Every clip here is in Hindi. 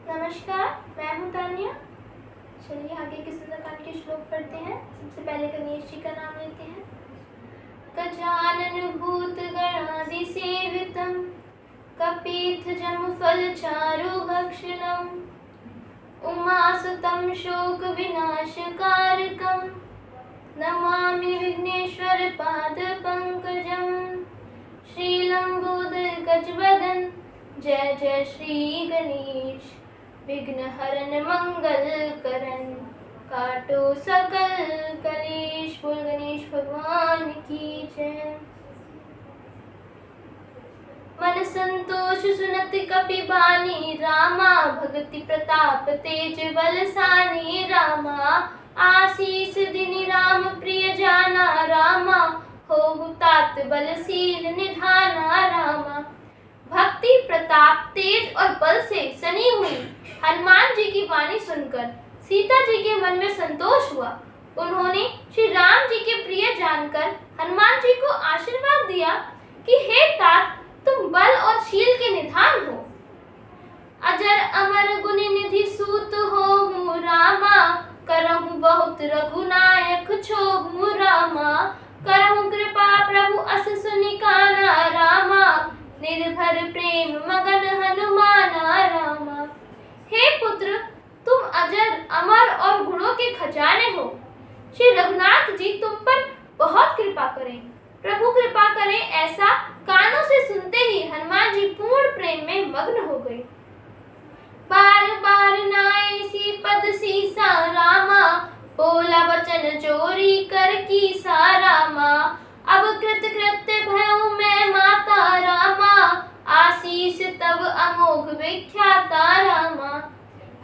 नमस्कार, मैं हूँ तान्या। चलिए आगे के सुंदरकांड के श्लोक पढ़ते हैं। सबसे पहले गणेश जी का नाम लेते हैं। गजानन भूत गणादि सेवितम कपीथ जम फल चारु भक्षणम उमासुतम शोक विनाशकारकम नमामि विघ्नेश्वर पाद पंकजम। श्री लंबोदर गजवदन जय जय श्री गणेश। विघ्न हरन मंगल करन काटो सकल कलेश। बोल गणेश भगवान की जय। मन संतोष सुनत कपि बानी रामा भगति प्रताप तेज बलसानी रामा। आशीष दिनि राम प्रिय जाना रामा होहु तात बलशील निधाना रामा। भक्ति प्रताप तेज और बल से सनी हुई हनुमान जी की वाणी सुनकर सीता जी के मन में संतोष हुआ। उन्होंने श्री राम जी के प्रिय जानकर हनुमान जी को आशीर्वाद दिया कि हे तात तुम बल और शील के निधान हो। अजर अमर गुण निधि सूत हो रामा करहु बहुत रघुनायक छोहु रामा। करहु कृपा प्रभु अस सुनिकाना रामा निर्भर प्रेम मगन हनुमाना रामा। हे पुत्र तुम अजर अमर और गुणों के खजाने हो। श्री रघुनाथ जी तुम पर बहुत कृपा करें। प्रभु कृपा करें ऐसा कानों से सुनते ही हनुमान जी पूर्ण प्रेम में मग्न हो गए। बार बार नाए सी पद सीसा रामा बोला वचन चोरी कर की सारामा। अब कृत कृत्य भयउ मैं माता रामा आशीष तब अमोघ विख्याता रामा।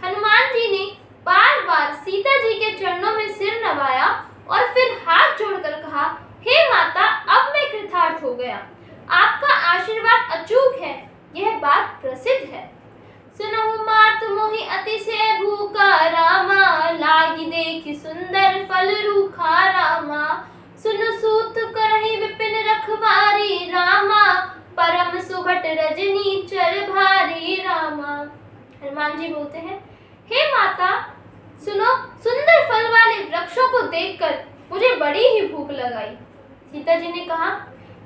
हनुमान जी ने बार बार सीता जी के चरणों में सिर नवाया और फिर हाथ जोड़कर कहा, हे माता अब मैं कृतार्थ हो गया। आपका आशीर्वाद अचूक है, यह बात प्रसिद्ध है। सुनहु मात मोहि अतिशय भूखा रामा लागी देखि सुंदर फल रूखा रामा। सुन सूत करहि विपिन रखवारी रामा परम सुभट रजनी चर भारी रामा। हनुमान जी बोलते हैं, हे माता सुनो, सुंदर फल वाले वृक्षों को देखकर मुझे बड़ी ही भूख लगाई। सीता जी ने कहा,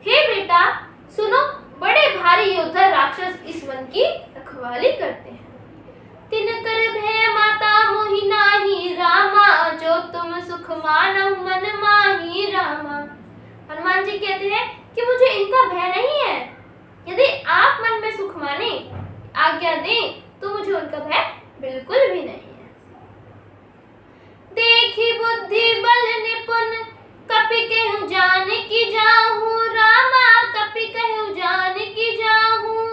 हे बेटा सुनो, बड़े भारी योद्धा राक्षस इस वन की रखवाली करते हैं। तिनकर भय माता मोहि नाही रामा जो तुम सुख मानहु मन माही रामा। हनुमान जी कहते हैं कि मुझे इनका भय नहीं है। यदि आप मन में सुख माने आज्ञा दें तो मुझे उनका भय बिल्कुल भी नहीं है। देखी बुद्धि बल निपुण कपि कहूँ जान की जाहूँ रामा कपि कहूँ जान की जाहूँ।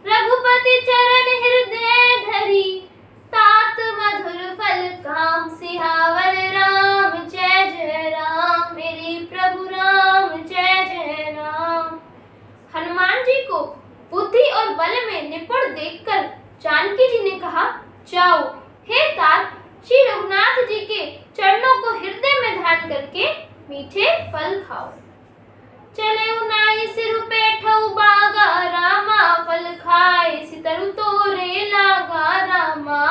रघुपति चरण हृदय धरी तात मधुर फल काम सिहावर राम जय जय राम। मेरे प्रभु राम जय जय राम। हनुमान जी को बुद्धि और बल में निपुण देखकर जानकी जी ने कहा, जाओ हे तात श्री रघुनाथ जी के चरणों को हृदय में धारण करके मीठे फल खाओ। चले उनाई सिर बैठऊ बागा रामा फल खाए सितरु तोरे लागा रामा।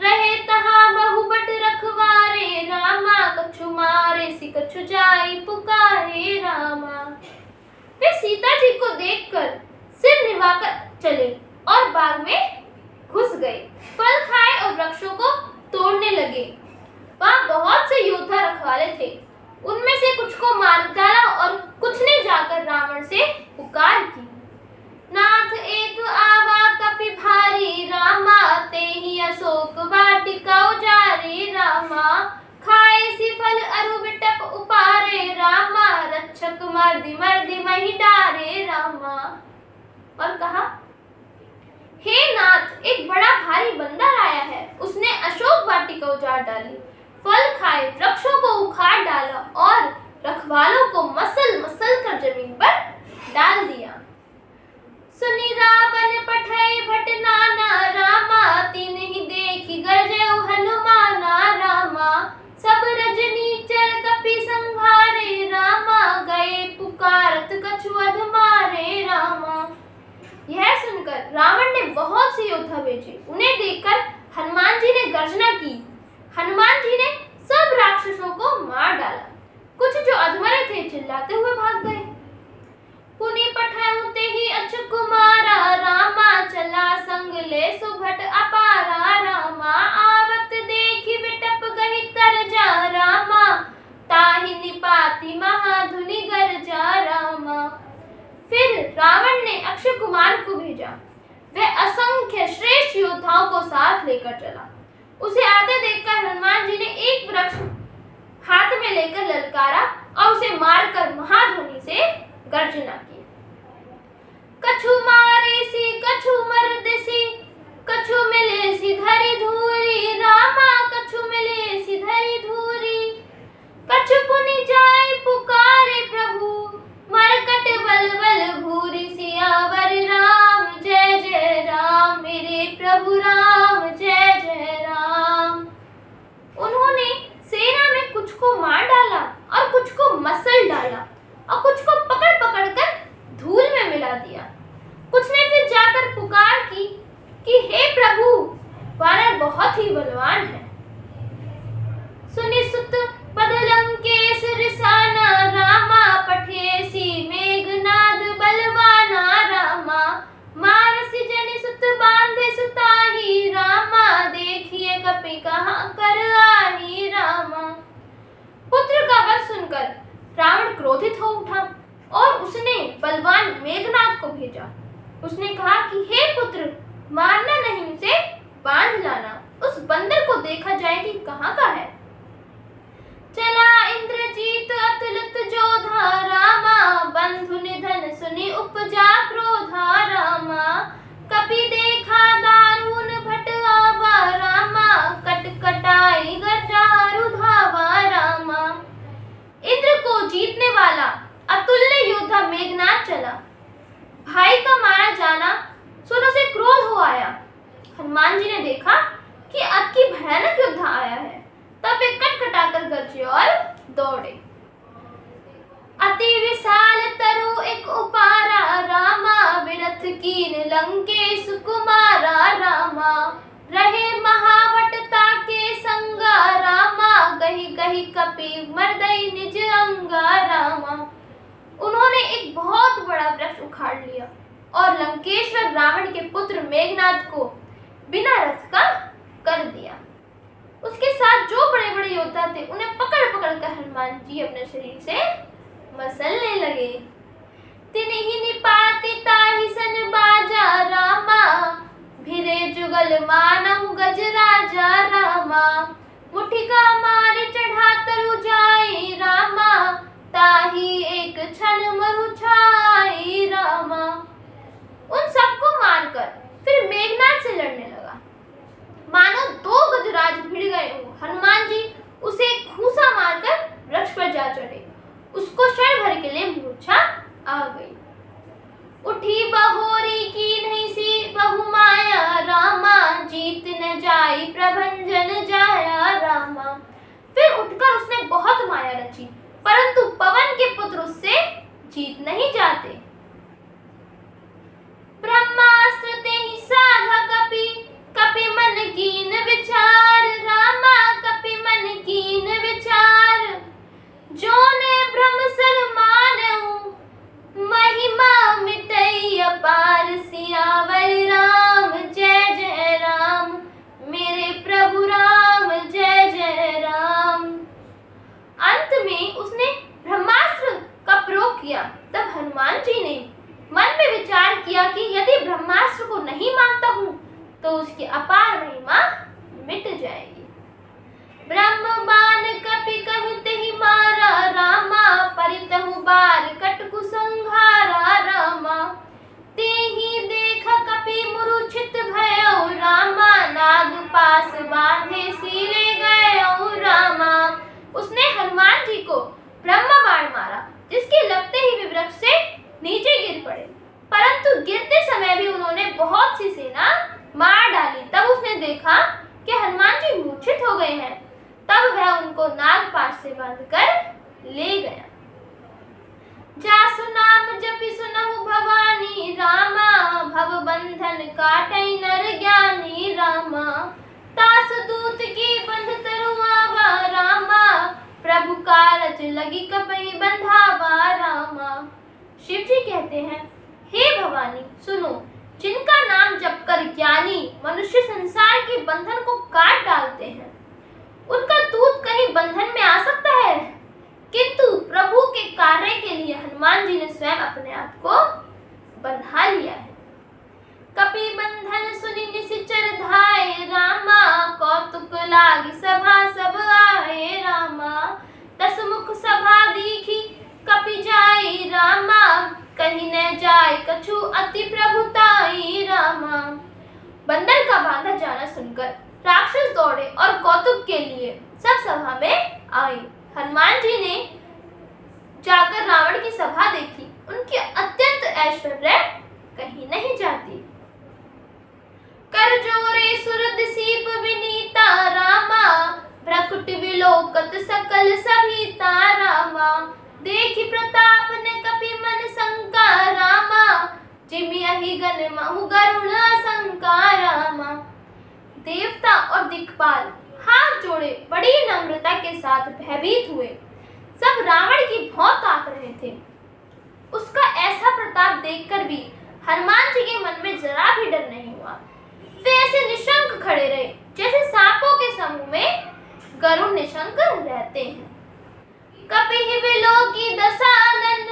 रहे तहा बहुबट रखवारे रामा कछु मारे सि कछु जाई पुकारे रामा। वे सीता जी को देखकर सिर निभाकर चले और बाग में घुस गए। फल खाए और वृक्षों को तोड़ने लगे। वहां बहुत से योद्धा रखवाले थे। उनमें से कुछ को मार डाला और कुछ ने जाकर रावण से पुकार की, नाथ एक आवा कपि भारी रामा तेहि अशोक वाटिका उजारी रामा। खाए सी फल अरु बिटप उपारे रामा रक्षक मर्दि मर्दि महि डारे रामा। और कहा, हे नाथ एक बड़ा भारी बंदर आया है। उसने अशोक वाटिका उजाड़ डाली, फल खाए वृक्षों को उखाड़ डाला और रखवालों को मसल मसल कर जमीन पर डाल दिया। सुनि रावण पठै भट नाना रामा तिन्हि देखि गरजउ हनुमाना रामा। सब रजनी चर कपि संघारे रामा गए पुकारत कछु अधमारे रामा। यह सुनकर रावण ने बहुत से योद्धा भेजे। उन्हें देखकर हनुमान जी ने गर्जना की। हनुमान जी ने सब राक्षसों को मार डाला। कुछ जो अधमरे थे चिल्लाते हुए भाग गए। पुनि पठाऊं ते ही अच्युत कुमारा, रामा चला संग ले सुभट अपारा। रामा आवत देखी बिटप गही तर जा, रामा ताहि निपाति महाधुनि गर्जा। रामा फिर रावण ने अक्षय कुमार को भेजा। वह असंख्य श्रेष्ठ योद्धाओं को साथ लेकर चला। उसे आते देखकर हनुमान जी ने एक वृक्ष हाथ में लेकर ललकारा और उसे मारकर महाध्वनि से गर्जना की। कछु मारे सी कछु मर्द सी, कछु मिले सी धरी धूरी। रामा कछु मिले सी धरी धूरी, कछु पुनि जाय पुकारे प्रभु। मरकट बल बल भूरी, सियावर राम जय जय राम। मेरे प्रभु राम जय जय राम। उन्होंने सेना में कुछ को मार डाला और कुछ को मसल डाला और कुछ को पकड़ पकड़ कर धूल में मिला दिया। कुछ ने फिर जाकर पुकार की कि हे प्रभु, वानर बहुत ही बलवान है। सुनि सुत पद लंकेश रिसाना, रामा पठेसी मेघनाद बलवाना। रामा मारसी जनि सुत बांधे सुताही, रामा देखिए कपि कहाँ कर आही। रामा पुत्र का वध सुनकर रावण क्रोधित हो उठा और उसने बलवान मेघनाद को भेजा। उसने कहा कि हे पुत्र, मारना नहीं, उसे बांध लाना। उस बंदर को देखा जाए कि कहाँ का है। चला इंद्रजीत अतुलित जोधा, रामा बंधु निधन सुनि उपजा क्रोधा। रामा कपि देखा दारुण भट आवा, रामा कटकटाई गरजारु धावा। रामा इंद्र को जीतने वाला अतुल्य योद्धा मेघनाद चला। भाई का मारा जाना सुन उसे क्रोध हो आया। हनुमान जी ने देखा कि अब की भयानक योद्धा आया है। तब वे कटकटाकर गरजे और दौड़े। अति विशाल तरु एक उपारा, रामा विरथ कीन लंकेश कुमारा। रामा रहे महावटता के संगा, रामा गही गही कपि मर्दई निज अंगा। रामा उन्होंने एक बहुत बड़ा वृक्ष उखाड़ लिया और लंकेश्वर रावण के पुत्र मेघनाद को बिना रथ का कर दिया। उसके साथ जो बड़े बड़े योद्धा थे उन्हें पकड़ पकड़ कर हनुमान जी अपने शरीर से मसलने लगे। तिन्हि निपाति ताहि सन बाजा, रामा भिरे जुगल मानहु गज राजा। रामा मुठिका मारी चढ़ा तरु जाई, रामा ताहि एक क्षण मरु छाई। रामा उन सबको मारकर फिर मेघनाद से लड़ने लगा। मानो दो गजराज भिड़ गए हो। हनुमान जी उसे खूंसा मारकर वृक्ष पर जा चढ़े। उसको क्षण भर के लिए मूर्छा आ गई। उठी बहोरी की नहीं सी बहु माया, रामा जीत न जाई प्रभंजन जाया। रामा फिर उठकर उसने बहुत माया रची, परंतु पवन के पुत्र उससे जीत नहीं जाते। ब्रह्मास्त्र ते ही साधा कपि, कपि मन कीन विचार। रामा कपि मन कीन विचार, जोने ब्रह्म सर मानऊ महिमा मिटई अपार। सियावर राम जय जय राम, मेरे प्रभु राम जय जय राम। अंत में उसने ब्रह्मास्त्र का प्रयोग किया। तब हनुमान जी ने मन में विचार किया कि यदि ब्रह्मास्त्र को नहीं मानता हूँ तो उसकी अपार महिमा मिट जाएगी। ब्रह्म बाण कपि कहु तेहि मारा, रामा परितहु बार कटकु संहारा। रामा तेहि देख कपि मूर्छित भयउ, रामा नाग पास बांधे सीले गयउ। रामा उसने हनुमान जी को ब्रह्म बाण मारा, जिसके लगते ही वे वृक्ष से नीचे गिर पड़े। परंतु गिरते समय भी उन्होंने बहुत सी सेना मार डाली। तब उसने देखा कि हनुमान जी मूर्छित हो गए हैं। तब वह उनको नागपाश से बांधकर ले गया। जासु नाम जपि सुनहु भवानी, रामा भव बंधन काटै नर ज्ञानी रामा। तास दूत की बंध तरुआवा रामा, प्रभु कारज लगी कपई बंधावा रामा। शिव जी कहते हैं, हे भवानी सुनो, जिनका नाम जपकर ज्ञानी मनुष्य संसार के बंधन को काट डालते हैं, उनका दूत कहीं बंधन में आ सकता है? किंतु प्रभु के कार्य के लिए हनुमान जी ने स्वयं अपने आप को बंधा लिया है। कपि बंधन सुनि निशिचर धाये रामा, कौतुक लागी सभा सब आए रामा। दस मुख सभा दीखी कपि जाई रामा, कहीं न जाए कछु अति प्रभुताई रामा। बंदर का बांधा जाना सुनकर राक्षस दौड़े और कौतुक के लिए सब सभा में आए। हनुमान जी ने जाकर रावण की सभा देखी, उनकी अत्यंत ऐश्वर्य कहीं नहीं जाती। कर जोरे सुरद सीप विनीता रामा, भ्रकुट विलोकत सकल सभीता रामा। देखी प्रताप ने कपि मन शंका रामा, जिमि अहि गन महु गरुड़ शंका रामा। देवता और दिक्पाल हाथ जोड़े बड़ी नम्रता के साथ भयभीत हुए। सब रावण की भौं ताक रहे थे। उसका ऐसा प्रताप देखकर भी हनुमान जी के मन में जरा भी डर नहीं हुआ। वे ऐसे निशंक खड़े रहे जैसे सांपों के समूह में गरुड़ निशंक रहते हैं। कपिहि विलोकी दसानन,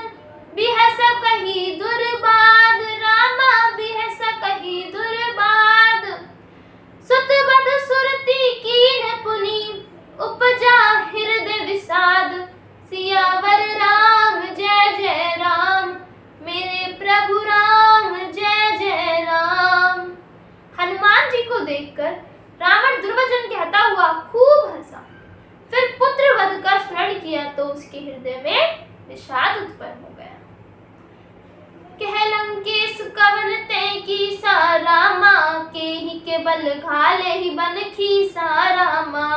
बिहस कही दुर्बाद रामा, बिहस कही दुर्बाद। सुत बद सुरती कीन पुनि, उपजा हृदय विषाद। सियावर राम जय जय राम, मेरे प्रभु राम जय जय राम। हनुमान जी को देखकर रावण दुर्वचन कहता हुआ खूब हंसा। फिर पुत्र वध का स्मरण किया तो उसके हृदय में विषाद उत्पन्न हो गया। कह लंकेश कवन तै कीसा रामा, केहि के बल घाले ही बन खीसा रामा।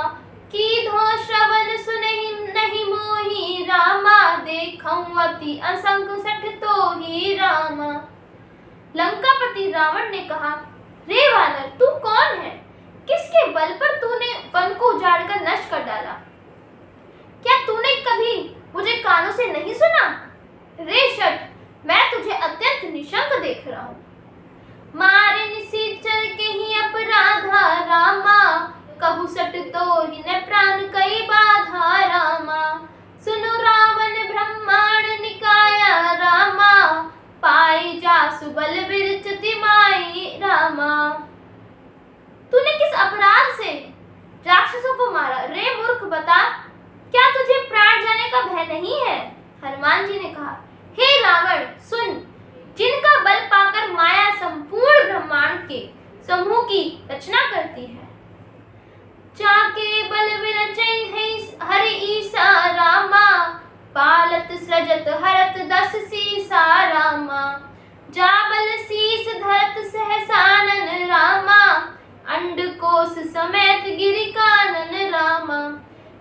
कीधो श्रवण सुनहि नहीं मोहि रामा, देखऊं अति असंख सठ तोहि रामा। लंकापति रावण ने कहा, रे वानर तू कौन है? किसके बल पर तूने वन को उजाड़कर नष्ट कर डाला? क्या तूने कभी मुझे कानों से नहीं सुना? रे शठ, मैं तुझे अत्यंत निशंक देख रहा हूँ। मारे निशिचर के ही अपराधा रामा, कहु सट तो ही न प्राण कई बाधा रामा। सुनु रावण ब्रह्मांड निकाया रामा, पाई जासु बल विरचति माई रामा। तूने किस अपराध से राक्षसों को मारा? रे मूर्ख बता, क्या तुझे प्राण जाने का भय नहीं है? हनुमान जी ने कहा, हे रावण सुन, जिनका बल पाकर माया संपूर्ण ब्रह्मांड के समूह की रचना करती है। जाके बल विरचै हरि ईसा रामा, पालत सृजत हरत दस सीसा रामा। जा बल शीस धरत सहसानन रामा, अंडकोश समेत गिरि कानन रामा।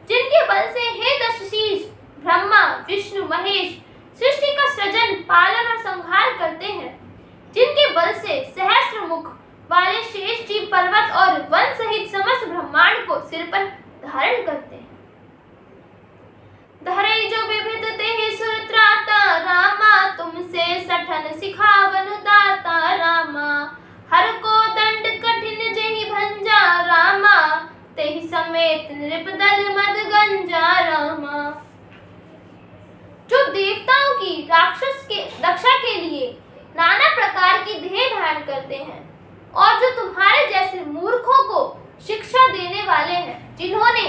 जिनके बल से हे दशशीष ब्रह्मा विष्णु महेश सृष्टि का सृजन पालन और संहार करते हैं, जिनके बल से सहस्त्र मुख वाले शेष जी पर्वत और वन सहित समस्त ब्रह्मांड को सिर पर धारण करते हैं। धरे जो विविध ते सुरत्राता रामा, तुमसे सठन सिखावन दाता रामा। हर को दंड कठिन जेहि भंजा रामा, तेहि समेत नृपदल मद गंजा रामा। जो देवताओं की राक्षस के रक्षा के लिए नाना प्रकार की देह धारण करते हैं और जो तुम्हारे जैसे मूर्खों को शिक्षा देने वाले हैं, जिन्होंने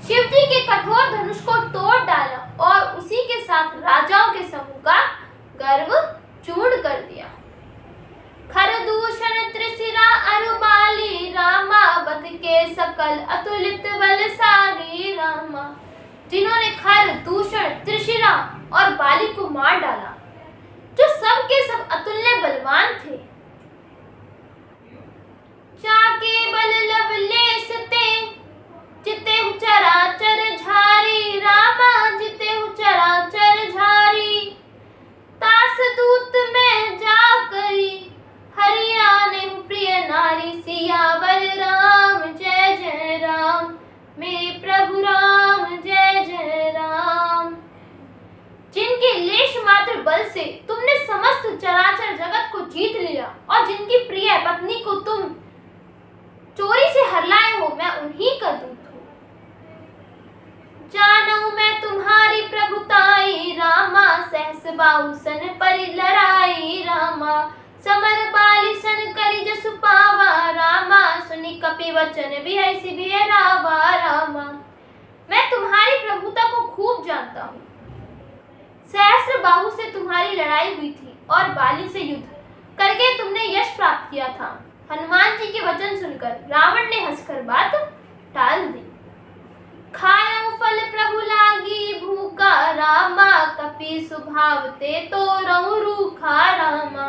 शिव जी के कठोर धनुष को तोड़ डाला और उसी के साथ राजाओं के समूह का गर्व चूर्ण कर दिया। खर दूषण त्रिशिरा अरुबाली रामा, बद के सकल अतुलित बलशाली रामा। जिन्होंने खर दूषण त्रिशिरा और बाली को मार डाला, जो सब के सब अतुल्य बलवान थे। जाके बल लवलेश ते, जिते चराचर झारी रामा, जिते चराचर झारी। तास दूत में जा करी हरि जीत लिया और जिनकी प्रिय पत्नी को तुम चोरी से हर लाए हो, मैं उन्हीं का दूत हूँ। जानू मैं तुम्हारी प्रभुताई रामा, सहस बाहु सन परि लड़ाई रामा, समर बाली सन करी जसु पावा रामा, सुनी कपि वचन बिहसि बिहरावा रामा। मैं तुम्हारी प्रभुता को खूब जानता हूँ। सहस्र बाहु से तुम्हारी लड़ाई हुई थी और बाली से युद्ध करके तुमने यश प्राप्त किया था। हनुमान जी के वचन सुनकर रावण ने हंसकर बात टाल दी। खायो फल प्रभु लागी भूखा रामा, कपि स्वभाव ते तो रहु रूखा रामा,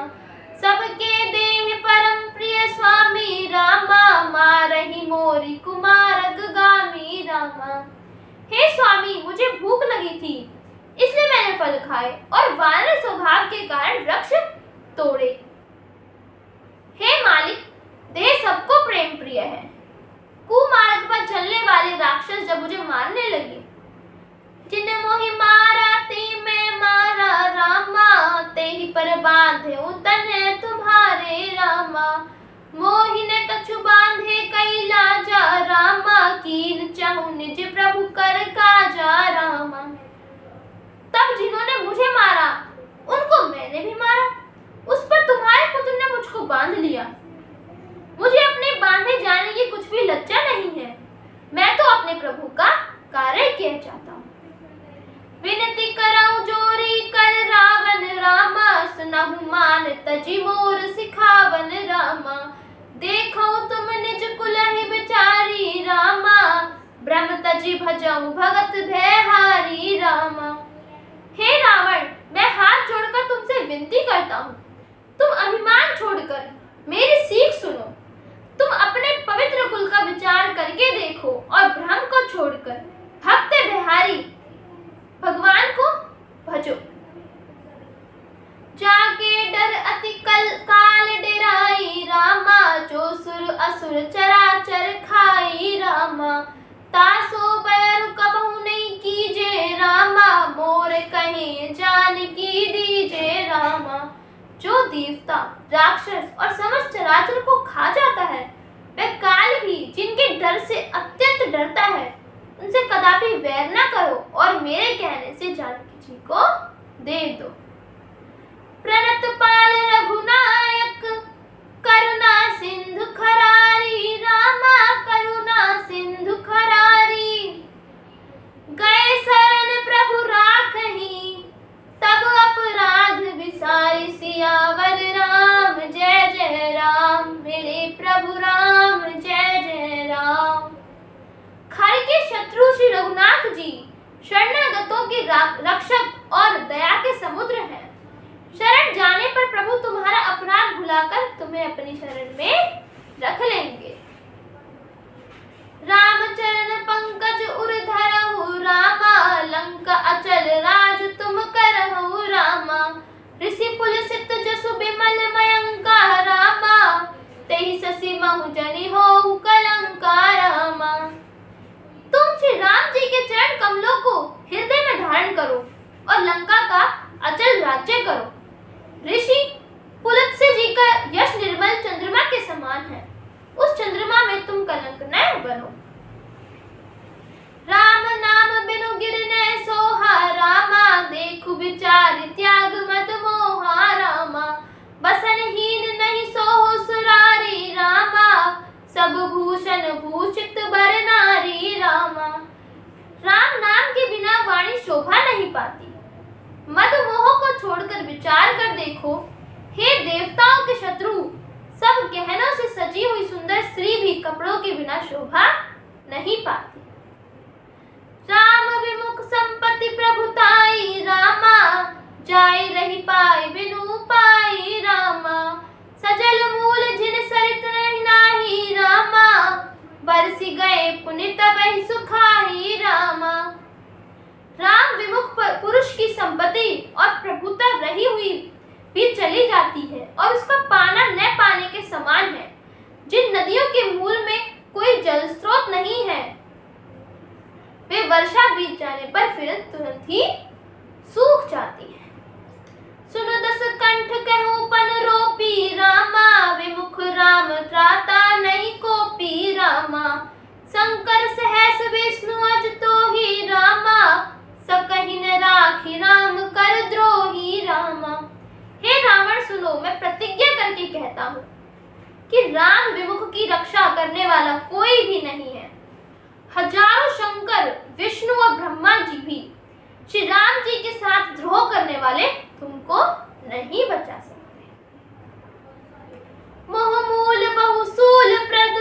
सबके देह परम प्रिय स्वामी रामा, मारहि मोरी कुमारक गामी रामा। हे स्वामी, मुझे भूख लगी थी इसलिए मैंने फल खाए और वानर स्वभाव के कारण वृक्ष तोड़े। हे मालिक, देह सबको प्रेम प्रिय है। कुमार्ग पर चलने वाले राक्षस जब मुझे मारने लगे, जिन मोहि मारा ते मैं मारा रामा, ते ही पर बांधे तन तुम्हारे रामा, मोहि ने कछु बांधे कई लाजा रामा, कीन चाहूं निज प्रभु कर काजा रामा। तब जिन्होंने मुझे मारा उनको मैंने भी मारा, उस पर तुम्हारे पुत्र ने मुझको बांध लिया। मुझे अपने बांधे जाने की कुछ भी लज्जा नहीं है। मैं तो अपने प्रभु का कार्य किया चाहता हूँ। विनती करऊं जोरी कर रावण रामा, सुनहु मान तजी मोर सिखावन रामा, देखो तुम निज कुलहि बिचारी रामा, ब्रह्म तजी भजऊं भगत भयहारी रामा। हे रावण, मैं हाथ जोड़कर तुमसे विनती करता हूँ, तुम अभिमान छोड़कर मेरी सीख सुनो। तुम अपने पवित्र कुल का विचार करके देखो और भ्रम को छोड़कर भक्त बिहारी भगवान को भजो। जाके डर अति काल डेराई रामा, जो सुर असुर चराचर खाई रामा, तासो बैरु कबहु नहीं कीजे रामा, मोर कहे जान की दीजे रामा। जो देवता राक्षस और समस्त चराचर को खा जाता है, वह काल भी जिनके डर से अत्यंत डरता है, उनसे कदापि वैर न करो और मेरे कहने से जानकी जी को दे दो। प्रणत पाल रघुनायक करुणा सिंधु खरारी रामा, करुणा सिंधु खरारी, गए शरण प्रभु राखहीं, तब अपराध विसारी सियावर राम। जय जय राम, मेरे प्रभु राम, जय जय राम। खर के शत्रु श्री रघुनाथ जी शरणागतों के रक्षक और दया के समुद्र हैं। शरण जाने पर प्रभु तुम्हारा अपराध भुलाकर तुम्हें अपनी शरण में रख लेंगे। रामचरण पंकज उर धरहु रामा, लंका अचल राज तुम करहु रामा, ऋषि पुलसित जसु बिमल मयंका रामा, तेहि शशि महु जनि होहु कलंका रामा। तुम श्री राम जी के चरण कमलों को हृदय में धारण करो और लंका का अचल राज्य करो। ऋषि पुलत्स्य जी का यश निर्मल चंद्रमा के समान है, उस चंद्रमा में तुम कलंक न बनो। राम नाम बिनु गिरने सोहा रामा, देखु विचार त्याग मत मोहा रामा, बसनहीन नहीं सोहो सुरारी रामा, सब भूषण भूषित बर नारी रामा। राम नाम के बिना वाणी शोभा नहीं पाती। मद मोह को छोड़कर विचार कर देखो, हे देवताओं के शत्रु, सब गहनों से सजी हुई सुंदर स्त्री भी कपड़ों के बिना शोभा नहीं पाती। राम विमुख संपत्ति प्रभुताई रामा, जाय रही पाई बिनु पाई रामा, सजल मूल जिन सरित नाही रामा, बरसी गए पुनित बहि सुखाई रामा। राम विमुख पुरुष की संपत्ति और प्रभुता रही हुई भी चली जाती है और उसका पाना न पाने के समान है। जिन नदियों के मूल में कोई जल स्रोत नहीं है, वे वर्षा बीत जाने पर फिर तुरंत ही सूख जाती है। सुनो दस कंठ कहूं पन रोपी राम त्राता नहीं कोपी रामा। शंकर सहस विष्णु अज तो ही रामा। सकहि न राखी राम कर द्रोही रामा। हे रावण सुनो, मैं प्रतिज्ञा करके कहता हूँ कि राम विमुख की रक्षा करने वाला कोई भी नहीं है। हजारों शंकर, विष्णु और ब्रह्मा जी भी श्री राम जी के साथ द्रोह करने वाले तुमको नहीं बचा सकते। मोह मूल बहुसूल प्रद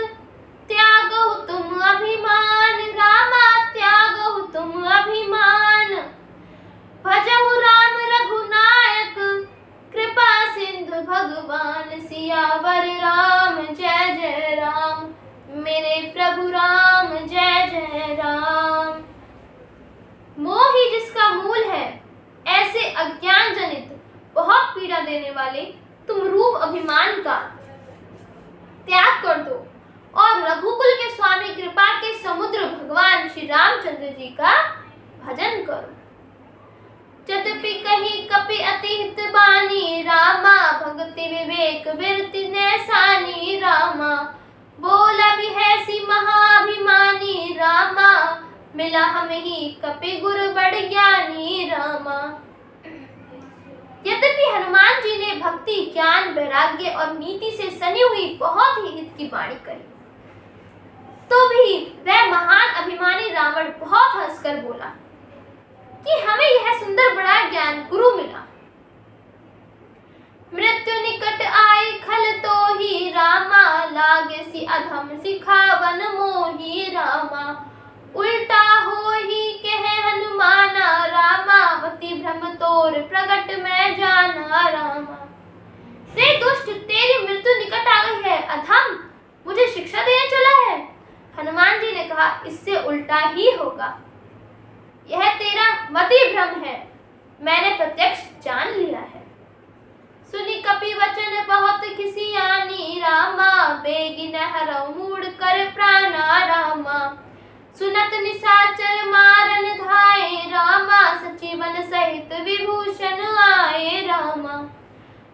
त्यागहु तुम अभिमान रामा। त्यागहु तुम अभिमान। भजहु राम रघुनायक कृपा सिंधु भगवान। सियावर राम जय जय राम। मेरे प्रभु राम जय जय राम। मोह ही जिसका मूल है, ऐसे अज्ञान जनित बहुत पीड़ा देने वाले तुम रूप अभिमान का त्याग कर दो और रघुकुल के स्वामी कृपा के समुद्र भगवान श्री रामचंद्र जी का भजन करो। यद्यपि कही कपि अति हित बानी रामा। भक्ति विवेक बिरति नैसानी रामा। बोला भी है सी महाभिमानी रामा। मिला हमें ही कपि गुरु बड़ ज्ञानी रामा। यद्यपि हनुमान जी ने भक्ति, ज्ञान, वैराग्य और नीति से सनी हुई बहुत ही हित की वाणी कही, तो भी वह महान अभिमानी रावण बहुत हंसकर बोला कि हमें यह सुंदर बड़ा ज्ञान गुरु मिला। मृत्यु निकट आई खल तो ही रामा। लागे सी अधम सिखावन मोही रामा। उल्टा हो ही कहे हनुमाना रामा। वती भ्रम तोर प्रगट में जाना रामा। रे दुष्ट, तेरी मृत्यु निकट आ गई है। अधम, मुझे शिक्षा देने चला है। हनुमान जी ने कहा, इससे उल्टा ही होगा। यह तेरा मति भ्रम है, मैंने प्रत्यक्ष जान लिया है। सुनी कपि वचन बहुत खिसियानी रामा। बेगी न हरऊ मूड कर प्राणा रामा। सुनत निशाचर मारन धाये रामा। सचिवन सहित विभूषण आए रामा।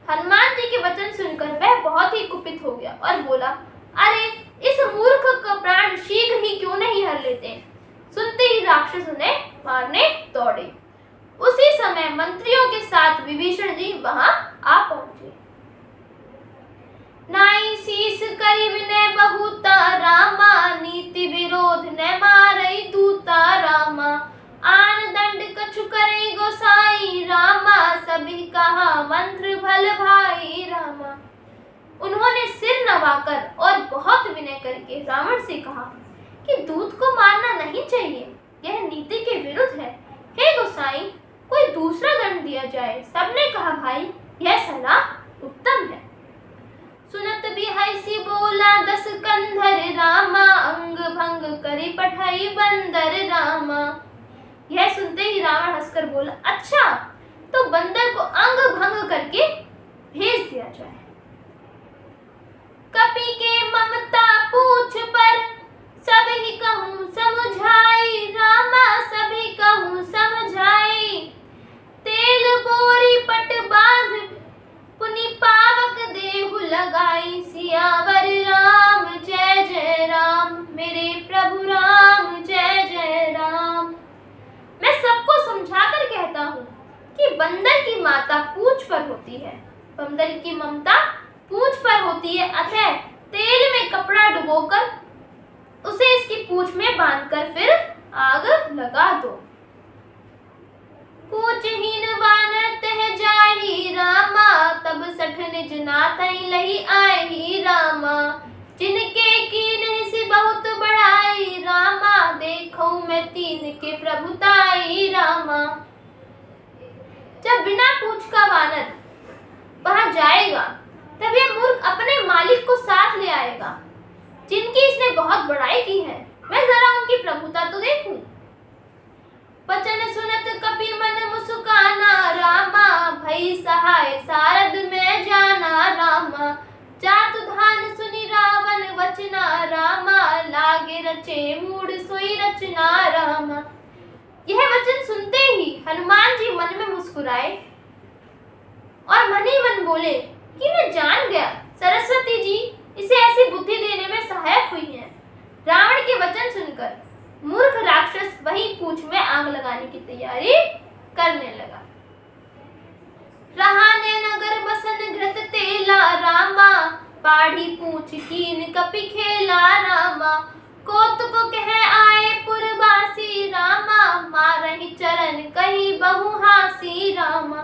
हनुमान जी के वचन सुनकर वह बहुत ही कुपित हो गया और बोला, अरे इस मूर्ख का प्राण शीघ्र ही क्यों नहीं हर लेते। सुनते ही राक्षस उन्हें मारने दौड़े। उसी समय मंत्रियों के साथ विभीषण जी वहां आ पहुंचे। नाई शीस करी विनय बहुता रामा। नीति विरोध न मारई दूता रामा। आन दंड कछु करे गोसाई रामा। सभी कहा मंत्र भल भाई रामा। उन्होंने सिर नवाकर और बहुत विनय करके रावण से कहा कि दूत को मारना नहीं चाहिए, यह नीति के विरुद्ध है। हे गोसाई, कोई दूसरा दंड दिया जाए। सबने कहा, भाई यह सलाह उत्तम है। सुनत भी हंसी बोला दस कंधर रामा। अंग भंग करी पठाई बंदर रामा। यह सुनते ही रावण हंसकर बोला, अच्छा तो बंदर को अंग भंग करके भेज दिया जाए। कपि के ममता पूछ पर सभी कहूँ समझाई रामा। सभी कहूँ समझाई। तेल बोरी पट बांध पुनि पावक देहु लगाई। सियावर राम जय जय राम। मेरे प्रभु राम जय जय राम। मैं सबको समझाकर कहता हूँ कि बंदर की माता पूंछ पर होती है। बंदर की ममता पूंछ पर होती है, अतः तेल में कपड़ा डुबोकर उसे इसकी पूंछ में बांधकर फिर आग लगा दो। पूछहीन वानर तह जाहि रामा। तब सठ निज नाथई लही आहि रामा। जिनके कीन से बहुत बढ़ाई रामा। देखो मैं तीन के प्रभुताई रामा। जब बिना पूंछ का वानर वहां जाएगा, तब यह मूर्ख अपने मालिक को साथ ले आएगा जिनकी इसने बहुत बड़ाई की है। मैं जरा उनकी प्रभुता तो देखूं। वचन सुनत कपि मन मुस्काना रामा। भई सहाय सारद में जाना रामा। जातु धान सुनि रावण वचना रामा। लागे रचे मूड सोई रचना रामा। यह वचन सुनते ही हनुमान जी मन में मुस्कुराए और मन ही मन बोले कि मैं जान गया सरस्वती जी इसे ऐसी बुद्धि देने में सहायक हुई हैं। रावण के वचन सुनकर मूर्ख राक्षस वही पूंछ में आग लगाने की तैयारी करने लगा। रहा ने नगर बसन घृत तेला रामा, पाढ़ी पूंछ कीन कपि खेला रामा, कौतुक कह आए पुरवासी रामा, मारहि चरण कही बहु हासी रामा।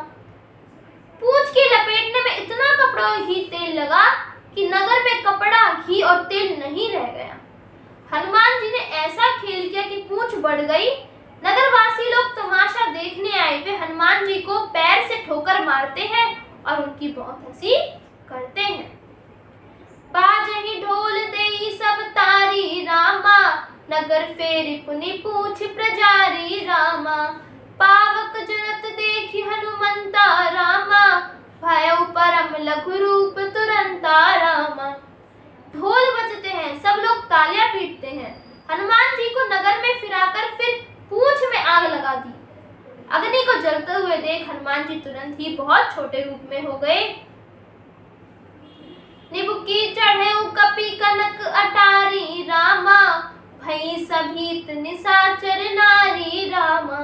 पूंछ के लपेटने में इतना कपड़ा और घी तेल लगा कि नगर में कपड़ा, घी और तेल नहीं रह गया। हनुमान जी ने ऐसा खेल किया कि पूंछ बढ़ गई। नगरवासी लोग तमाशा देखने आए वे हनुमान जी को पैर से ठोकर मारते हैं और उनकी बहुत हंसी करते हैं। बाजहि ढोल देई सब तारी रामा, नगर फेरि पुनि पूछ प्रजारी रामा, पावक जनत देखि हनुमंता रामा, भयउ परम लघु रूप तुरंता रामा। ढोल बजते हैं, सब लोग तालियां पीटते हैं। हनुमान जी को नगर में फिराकर फिर पूंछ में आग लगा दी। अग्नि को जलते हुए देख हनुमान जी तुरंत ही बहुत छोटे रूप में हो गए। निबुकी चढ़े कपि कनक अटारी रामा, भई सभीत निशाचर नारी रामा।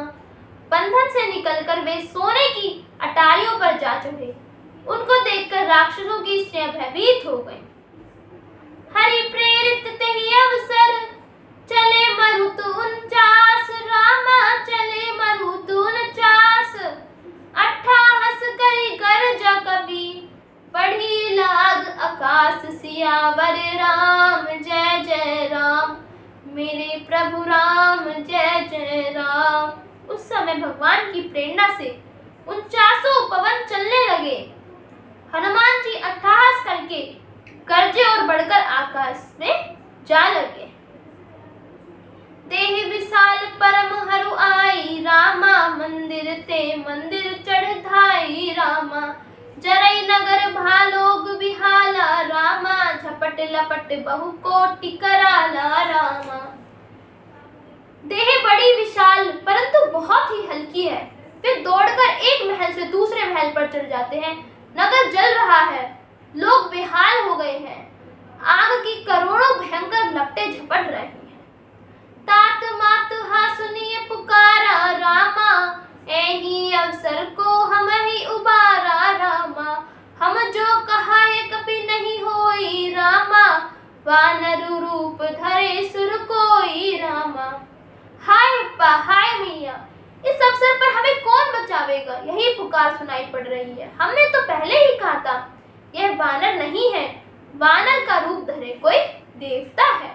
बंधन से निकलकर वे सोने की अटारियों पर जा चढ़े। उनको देखकर राक्षसों की स्त्रियां भयभीत हो गईं। हरि प्रेरित तेहि अवसर, चले मरुत 49 रामा, चले मरुत 49। अट्ठाहस करि गरजा कपि, बढ़ी लाग आकाश सियावर राम। जय जय राम मेरे प्रभु राम, जय जय राम। उस समय भगवान की प्रेरणा से 49 पवन चलने लगे। हनुमान जी अट्ठाहस करके गरजे और बढ़कर आकाश में जा लगे। देहि विशाल परम हरु आई रामा, मंदिर ते मंदिर चढ़ धाई रामा। जरई नगर भालोग बिहाला रामा, झपट लपट बहु कोटि कराला रामा। देह बड़ी विशाल परंतु बहुत ही हल्की है। वे दौड़कर एक महल से दूसरे महल पर चढ़ जाते हैं। नगर जल रहा है, लोग बेहाल हो गए हैं। आग की करोड़ों भयंकर लपटें झपट रही हैं। तात मात हा सुनिए पुकारा रामा, एही अवसर को हम ही उबारा रामा। हम जो कहा ये कभी नहीं होई रामा, वानर रूप धरे सुर कोई रामा। हाय अप्पा, हाय मैया, इस अवसर पर हमें कौन बचावेगा? यही पुकार सुनाई पड़ रही है। हमने तो पहले ही कहा था यह वानर नहीं है, वानर का रूप धरे कोई देवता है।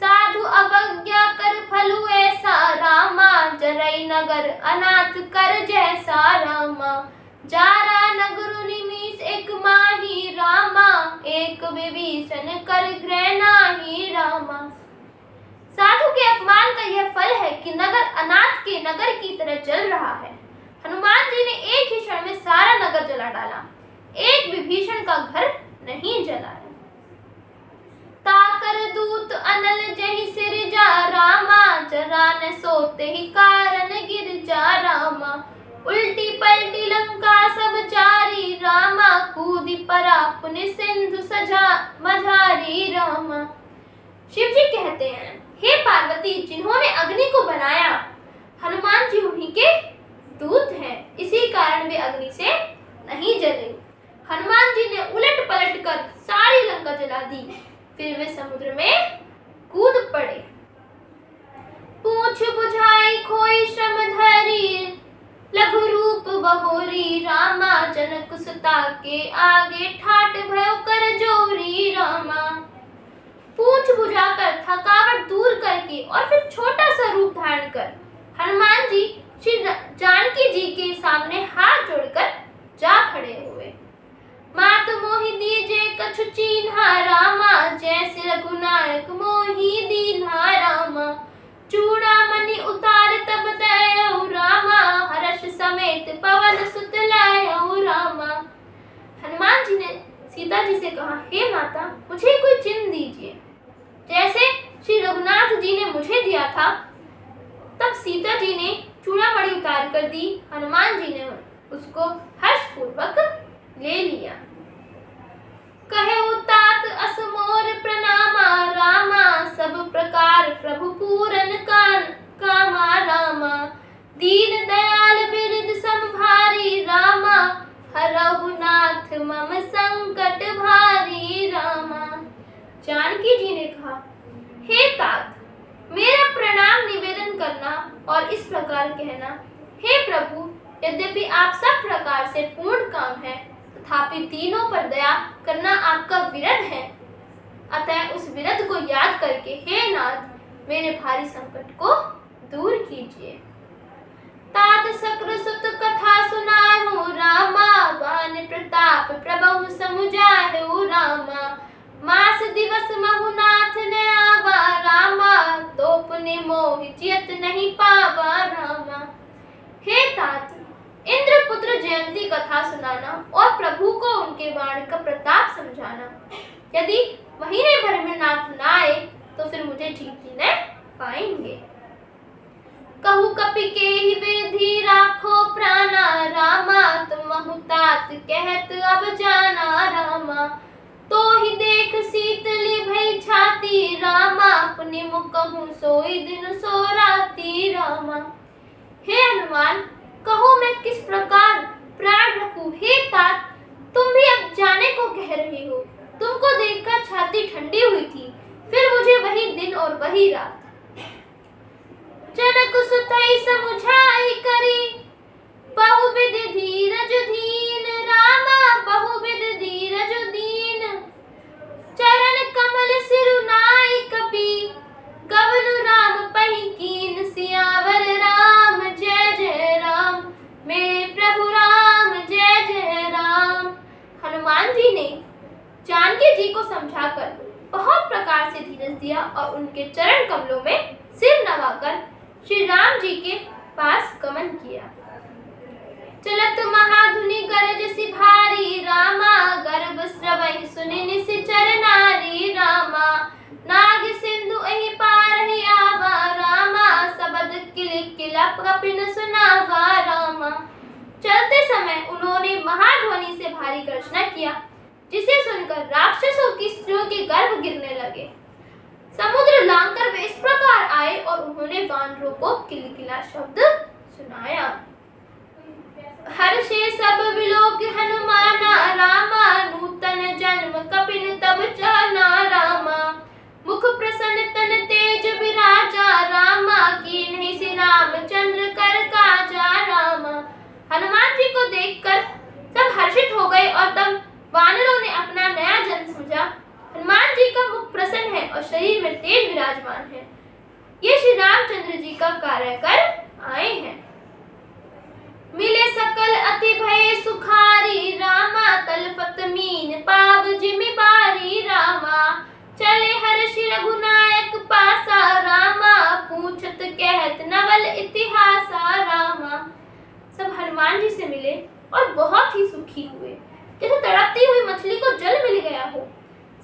साधु अवज्ञा कर फलु ऐसा रामा, जरई नगर अनाथ कर जैसा रामा। जारा नगरु निमीष एक माही रामा, एक विभीषण कर गृह नाही रामा। साधु के अपमान का यह फल है कि नगर अनाथ के नगर की तरह जल रहा है। हनुमान जी ने एक ही क्षण में सारा नगर जला डाला, एक विभीषण का घर नहीं जलाया। ताकर दूत अनल जहि सिर जा रामा, जरा न सोते ही कारण गिर जा रामा। उल्टी पलटी लंका सब चारी रामा, कूदी परा पुनि सिंधु सजा मझारी रामा। शिव जी कहते हैं, हे पार्वती, जिन्होंने अग्नि को बनाया हनुमान जी उन्हीं के दूत हैं, इसी कारण वे अग्नि से नहीं जले। हनुमान जी ने उलट पलट कर सारी लंका जला दी, फिर वे समुद्र में कूद पड़े। पूंछ बुझाई खोई श्रम धरी, लघु रूप बहोरी रामा। जनक सुता के आगे ठाट भयो कर जोरी रामा। पूंछ बुझाकर थकावट दूर करके और फिर छोटा सा रूप धारण कर हनुमान जी श्री जानकी जी के सामने हाथ जोड़कर जा खड़े हुए। मात मोहि दीजे कछु चीन्हा रामा, जैसे रघुनायक मोहि दीन्हा रामा। चूड़ामणि उतार तब दयऊ रामा, हर्ष समेत पवन सुत लायऊ रामा। हनुमान जी ने सीता जी से कहा, हे माता, मुझे कोई चिन्ह दीजिए, जैसे श्री रघुनाथ जी ने मुझे दिया था। तब सीता जी ने चूड़ामणि उतार कर दी। हनुमान जी ने उसको हर्षपूर्वक ले लिया। कहे तात असमोर प्रणामा रामा, सब प्रकार प्रभु पूरन कामा रामा। दीन दयाल बिरद समभारी रामा, हरहु नाथ मम संकट भारी रामा। जानकी जी ने कहा, हे तात, मेरा प्रणाम निवेदन करना और इस प्रकार कहना, हे प्रभु, यद्यपि आप सब प्रकार से पूर्ण काम है, तथापि दीनों पर दया करना आपका विरध है। अतः उस विरध को याद करके हे नाथ, मेरे भारी संकट को दूर कीजिए। तात सक्र सुत कथा सुनाहु रामा, बान प्रताप प्रभु समुझाहु रामा। मास दिवस महु नाथ ने आवा रामा, तो पुनि मोहि जियत नहीं पावा रामा। हे तात, इंद्रपुत्र जयंती कथा सुनाना और प्रभु को उनके बाण का प्रताप समझाना। यदि महीने भर में नाथ न आए तो फिर मुझे जीत न पाएंगे। कहु कपि के ही विधि राखो प्राणा रामा, तुम तात कहत अब जाना रामा। तो ही देख शीतली भई छाती रामा, अपने मुकहु सोई दिन सो राती रामा। हे हनुमान, कहो मैं किस प्रकार प्राण रखूं। हे तात, तुम भी अब जाने को कह रहे हो। तुमको देखकर छाती ठंडी हुई थी, फिर मुझे वही दिन और वही रात। जनक सुतई समुझाई करी, बहुविध धीरज दीन रामा, बहुविध धीरज दीन। चरण कमल सिरु नाई कपि, गवनु राम पहि कीन। सियावर राम जय जय राम, मेरे प्रभु राम जय जय राम। हनुमान जी ने जानकी जी को समझाकर बहुत प्रकार से धीरज दिया और उनके चरण कमलों में सिर नवाकर श्री राम जी के पास गमन किया। चलत महाधुनि गरज सि भारी रामा, गर्भ स्रवहि सुनि निशिचर नारी रामा। नाग सिंधु एहि पारहि आवा रामा, सबद किल किलप कपिन सुनावा रामा। चलते समय उन्होंने महाध्वनि से भारी गर्जना किया, जिसे सुनकर राक्षसों की स्त्रियों के गर्भ गिरने लगे। समुद्र लांघकर वे इस प्रकार आए और उन्होंने वानरों को किलकिला शब्द सुनाया। हर्षे सब विलोक हनुमाना रामा, नूतन जन्म कपिन तब जाना रामा। मुख प्रसन्न तन तेज विराजा रामा, कीन्हि सि रामचंद्र कर काजा रामा। हनुमान जी को देखकर सब हर्षित हो गए और तब वानरों ने अपना नया जन्म समझा। हनुमान जी का मुख प्रसन्न है और शरीर में तेज विराजमान है। ये श्री रामचंद्र जी का कार्य कर आए हैं। मिले सकल अति भय सुखारी रामा, तलपत मीन पाव जिमि बारी रामा। चले हर्षि रघुनायक पासा रामा, पूछत कहत नवल इतिहासा रामा। सब हनुमान जी से मिले और बहुत ही सुखी हुए, जैसे तड़पती हुई मछली को जल मिल गया हो।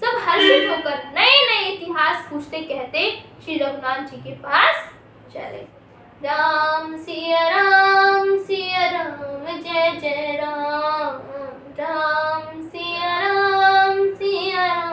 सब हर्षित होकर नए नए इतिहास पूछते कहते श्री रघुनाथ जी के पास चले। राम सिया राम जय जय राम, राम सिया राम